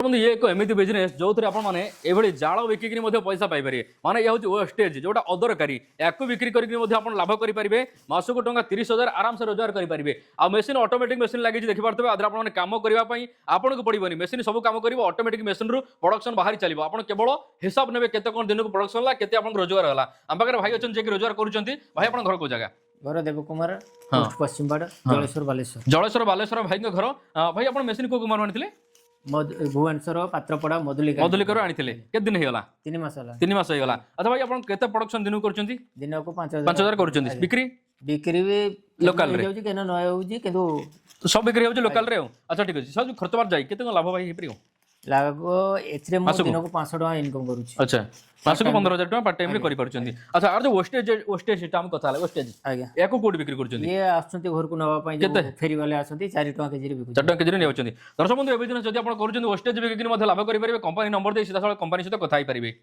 बंधु ये एक एमती बिजनेस जो थे आपने जाल बिकिक पैसा पाइपर माने यह वेस्टेज जोटा अदरकारी या बिक्री कर लाभ करेंगे मासक टंका 30,000 आराम से रोजगार करेंगे आ मेसीन ऑटोमेटिक मेसीन लगी देखिए आदि आप कम करने आपको पड़ोनी मेसीन सब कम कर ऑटोमेटिक मेसीन रु प्रोडक्शन बाहरी चलो आप केवल हिसाब ने केते कौन दिन को प्रोडक्शन है केते रोजगार है आम पाखे भाई अच्छे जे रोजगार करुँच भाई आप घर को जगह घर देव कुमार पश्चिम बाड़ जलेश्वर बालेश्वर जलेश्वर बालेश्वर भाई घर भाई आप मेसीन को आनी भुवनेश्वर पात्रपड़ा मधुलिका मधुलिकर आनी केते दिन होगा 3 मास होला 3 मास होगा अच्छा भाई आप केते प्रोडक्शन दिन कर दिन को 5,000 कर बिक्री बिक्री भी लोकल रे जाउची केना नय होउची किंतु सब बिक्री हो लोकल रे अच्छा ठीक अछि सब खर्च बार जाई केते लाभ भाई हेपरी लागो एथरे मो दिन को 500 टका इनकम करूची अच्छा मासक 15,000 टका पार्ट टाइम रे करि परछन्ती अच्छा आर जो वेस्टेज सिस्टम कथा हला वेस्टेज आज्ञा एको कोड बिक्री करछन्ती ये आछंती घर को नवा पई जो फेरी वाले आछंती 4 टका केजी रे बिकु 4 टका केजी रे नेउछन्ती दर्शक बंधु ए बिजनेस जदि आपण करूछन्ती वेस्टेज बिक्री मध्ये लाभ करि परिबे कंपनी नंबर दे सीधा साल कंपनी सहित कथा ही परिबे।